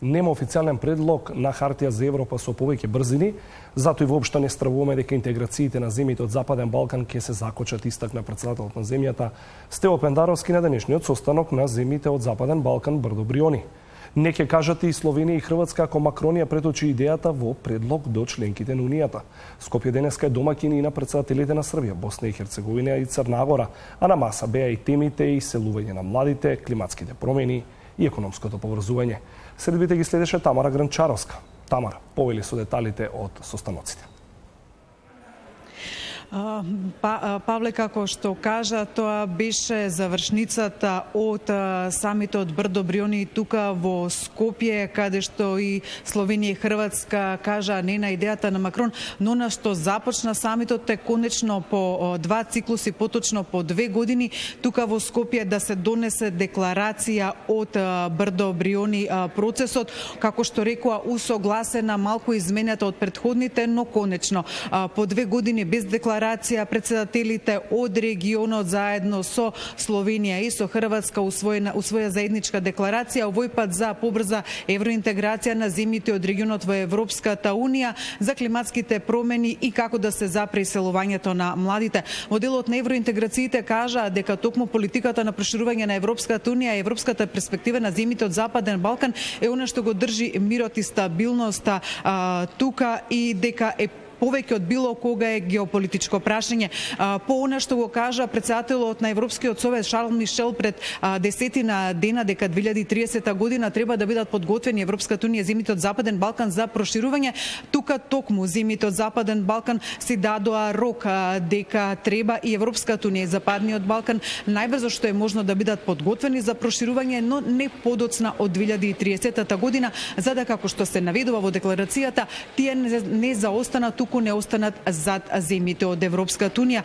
Нема официјален предлог на хартија за Европа со повеќе брзини, затоа и воопшто не стравуваме дека интеграциите на земјите од Западен Балкан ќе се закочат, истакна претседателот на земјата Стево Пендаровски на денешниот состанок на земјите од Западен Балкан Брдо Бриони. Не ќе кажат и Словенија и Хрватска ако Макрон ја преточи идејата во предлог до членките на Унијата. Скопје денеска е домаќин и на претседателите на Србија, Босна и Херцеговина и Црна Гора, а на маса беа и темите и селување на младите, климатските промени и економското поврзување. Следбите ги следеше Тамара Гранчаровска. Тамара, повели со деталите од состаноците. Павле, како што кажа, тоа беше завршницата од самитот Брдо Бриони тука во Скопје, каде што и Словенија и Хрватска кажа не на идејата на Макрон, но на што започна самитот е конечно по два циклуси, поточно по 2 години, тука во Скопје да се донесе декларација од Брдо Бриони процесот, како што рекоа, усогласена, малку изменета од претходните, но конечно по 2 години без декларација претседателите од регионот заедно со Словенија и со Хрватска усвоја заедничка декларација овој пат за побрза евроинтеграција на земјите од регионот во Европската Унија, за климатските промени и како да се запре иселувањето на младите. Во делот на евроинтеграциите кажа дека токму политиката на проширување на Европската Унија и европската перспектива на земјите од Западен Балкан е она што го држи мирот и стабилноста тука и дека е повеќе од било кога е геополитичко прашање. По она што го кажа претседателот на Европскиот совет Шарл Мишел пред 10 дена дека 2030 година треба да бидат подготвени Европската Унија земјите од Западен Балкан за проширување, тука токму земјите од Западен Балкан си дадоа рок дека треба и Европската Унија и Западниот Балкан најбрзо што е можно да бидат подготвени за проширување, но не подоцна од 2030 година, за да како што се наведува во декларацијата, тие не заостанат туку не останат зад земјите од Европската Унија.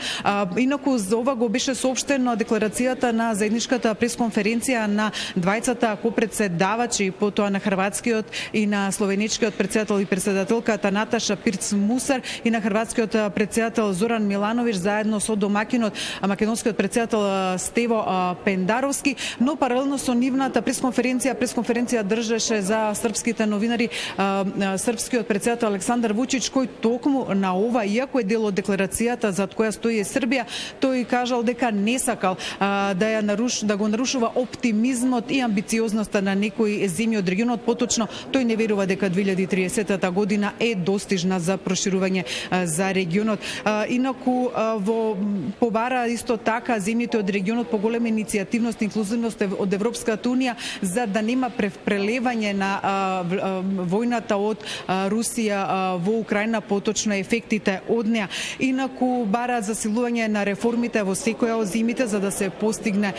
Инаку за ова го беше соопштено декларацијата на заедничката пресконференција на двајцата копредседавачи, потоа на хрватскиот и на словеничкиот претседател и претседателката Наташа Пирц-Мусар и на хрватскиот претседател Зоран Милановиќ заедно со домакинот македонскиот претседател Стево Пендаровски, но паралелно со нивната пресконференција држеше за српските новинари српскиот претседател Александар Вучич, кој токму на ова, иако е дел од декларацијата за која стои Србија, тој кажал дека не сакал да го нарушува оптимизмот и амбициозноста на некои земји од регионот, поточно тој не верува дека 2030 година е достижна за проширување за регионот. Инаку побара исто така земјите од регионот поголема иницијативност и инклузивност од Европската Унија за да нема прелевање на војната од Русија во Украина, поточно ефектите од неа. Инаку бара засилување на реформите во секоја од земјите за да се постигне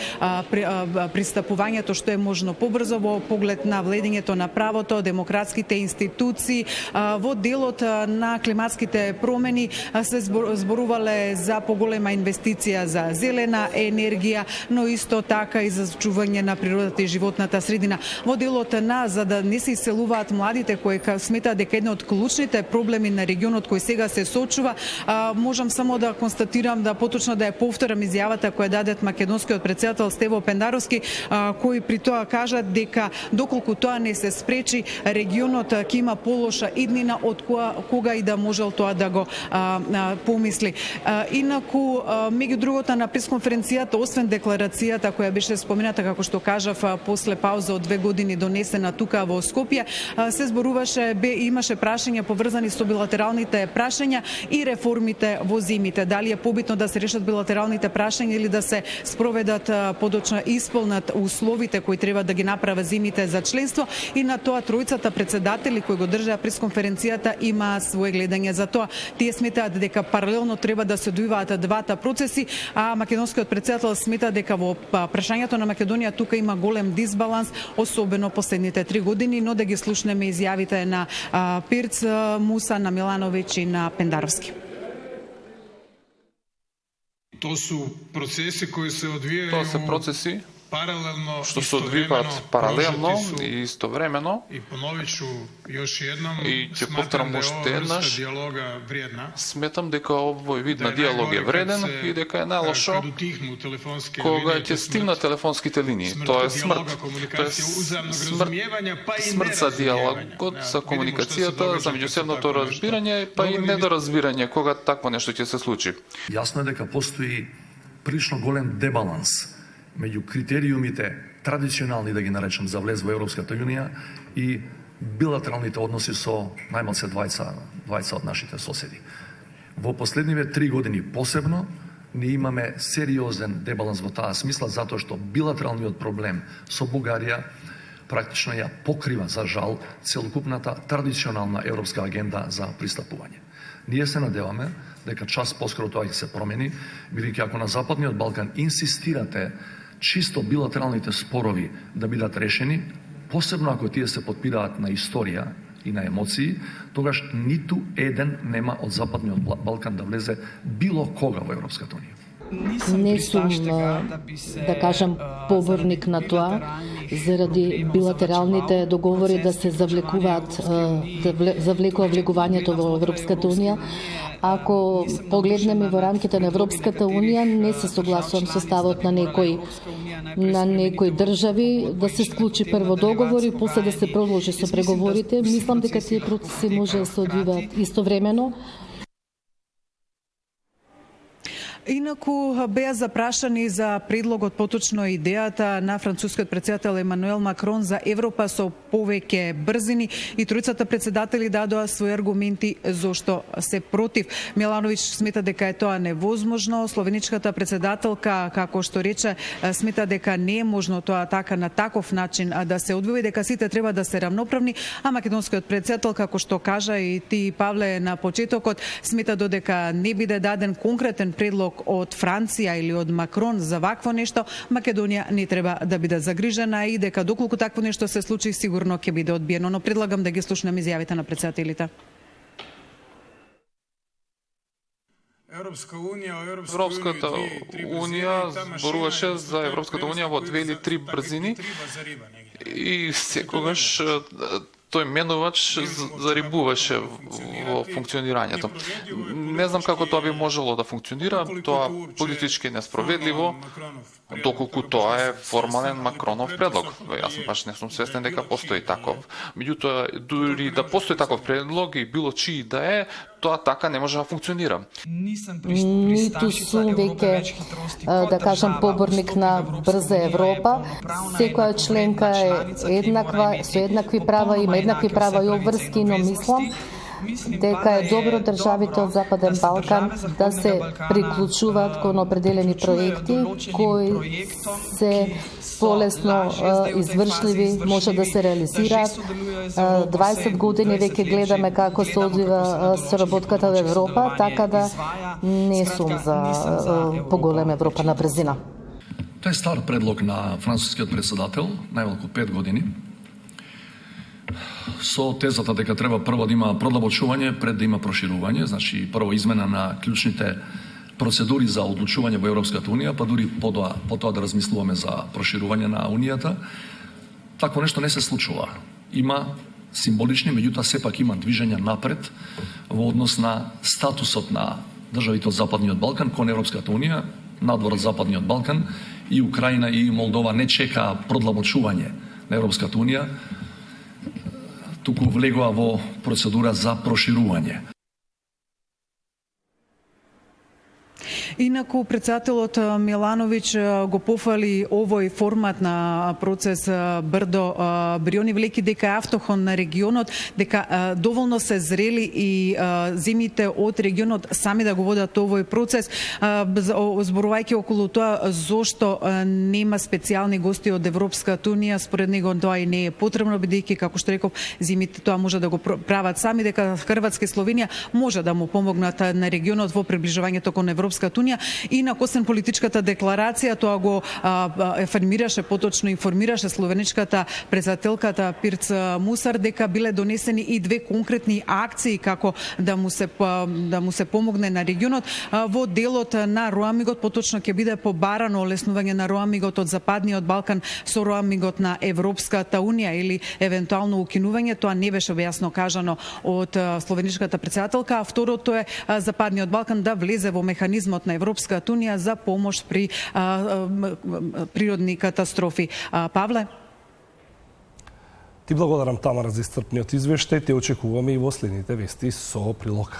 пристапувањето што е можно побрзо во поглед на вледењето на правото, демократските институции. Во делот на климатските промени се зборувале за поголема инвестиција за зелена енергија, но исто така и за зачување на природата и животната средина. Во делот на за да не се иселуваат младите, кои сметаат дека едно од клучните проблеми на регионот кој сега се сочува, можам само да констатирам, да поточно да ја повторам изјавата која дадет македонскиот претседател Стево Пендаровски, кој при тоа кажа дека доколку тоа не се спречи, регионот ќе има полоша иднина од кога и да можел тоа да го помисли. Инаку, меѓу другото на пресконференцијата, освен декларацијата која беше спомената, како што кажав, после пауза од 2 години донесена тука во Скопје, се зборуваше, имаше прашања поврзани со билатералните прашања и реформите во земјите. Дали е побитно да се решат билатералните прашања или да се спроведат подоцна исполнат условите кои треба да ги направат земјите за членство, и на тоа тројцата претседатели кои го држаа пресконференцијата има свое гледање за тоа. Тие сметаат дека паралелно треба да се одвиваат двата процеси, а македонскиот претседател смета дека во прашањето на Македонија тука има голем дисбаланс, особено последните 3 години, но да ги слушнеме изјавите на Пирц, Муса, на Милановиќ и на Пендаровски. Тоа се процеси кои се одвијају. Тоа се процеси što se odvijat paralelno i istovremeno. I ќе повторам уште еднаш, сметам дека овој вид на диалог е вреден и дека е најлошо кога ќе стигнат телефонските линии. Тоа е смрт. Тоа е смрт за диалогот, за комуникацијата, за меѓусебното разбирање, па и недоразбирање кога такво нешто ќе се случи. Јасно е дека постои прилично голем дебаланс меѓу критериумите традиционални, да ги наречам, за влез во Европската Унија и билатералните односи со најмалце двајца од нашите соседи. Во последниве 3 години посебно ние имаме сериозен дебаланс во таа смисла, затоа што билатералниот проблем со Бугарија практично ја покрива, за жал, целокупната традиционална европска агенда за пристапување. Ние се надеваме дека час поскоро тоа ќе се промени, бидејќи ако на Западниот Балкан инсистирате чисто билатералните спорови да бидат решени, посебно ако тие се подпираат на историја и на емоции, тогаш ниту еден нема од Западниот Балкан да влезе било кога во Европската Унија. Не сум, да кажам, поборник на тоа, заради билатералните договори да се завлекуваат, да завлекува влегувањето во Европската Унија. Ако погледнеме во рамките на Европската Унија, не се согласувам со ставот на некои држави да се склучи прво договор и после да се продолжи со преговорите. Мислам дека тие процеси може да се одвиваат истовремено. Инаку беа запрашани за предлогот, поточно идејата на францускиот претседател Емануел Макрон за Европа со повеќе брзини и тројцата претседатели дадоа своји аргументи зошто се против. Милановиќ смета дека е тоа невозможно. Словеничката претседателка, како што рече, смета дека не е можно тоа така на таков начин да се одвива, дека сите треба да се рамноправни, а македонскиот претседател, како што кажа и ти, Павле, на почетокот, смета додека не биде даден конкретен предлог од Франција или од Макрон за вакво нешто, Македонија не треба да биде загрижена и дека доколку такво нешто се случи, сигурно ќе биде одбиено. Но предлагам да ги слушнеме изјавите на претседателите. Европската Унија зборуваше за Европската Унија во 2 или 3 брзини и секогаш тој менувач зарибуваше во функционирањето. Не знам како тоа би можело да функционира, тоа политички несправедливо, доколку тоа е формален Макронов предлог. Јас баш не сум свестен дека постои таков. Меѓутоа, дури да постои таков предлог и било чии да е, тоа така не може да функционира. Ниту сум веќе, да кажам, поборник на брза Европа. Секоја членка е еднаква, со еднакви права, има еднакви права и обврски, но мислам дека е добро државите од Западен Балкан да се приклучуваат кон определени проекти кои се полесно извршливи, може да се реализираат. 20 години веќе гледаме како се одвива соработката во Европа, така да не сум за поголема Европа на брзина. Тоа е стар предлог на францускиот претседател, најмалку 5 години, со тезата дека треба прво да има продлабочување пред да има проширување, значи прво измена на клучните процедури за одлучување во Европската Унија, па дури потоа да размислуваме за проширување на Унијата. Такво нешто не се случува. Има символични, меѓутоа сепак има движење напред во однос на статусот на државите од Западниот Балкан кон Европската Унија, надвор од Западниот Балкан, и Украина и Молдова не чекаа продлабочување на Европската Унија, туку влегоа во процедура за проширување. Инаку, претседателот Милановиќ го пофали овој формат на процес Брдо Бриони, велики дека е автохон на регионот, дека доволно се зрели и земјите од регионот сами да го водат овој процес, зборувајќи околу тоа зошто нема специјални гости од Европската Унија. Според него тоа и не е потребно, бидејќи, како што реков, земјите тоа може да го прават сами, дека Хрватска и Словенија може да му помогнат на регионот во приближувањето кон Европската Унија. унија и на косен политичката декларација тоа го афирмираше, поточно информираше словеничката председателката Пирц Мусар дека биле донесени и две конкретни акции како да му се помогне на регионот. Во делот на роамигот поточно ќе биде побарано олеснување на роамигот од Западниот Балкан со роамигот на Европската унија или евентуално укинување. Тоа не беше јасно кажано од словеничката председателка, а второто е Западниот Балкан да влезе во механизмот на Европската унија за помош при природни катастрофи. Павле? Ти благодарам, Тамара, за исцрпниот извештај. Те очекуваме и во следните вести со прилог.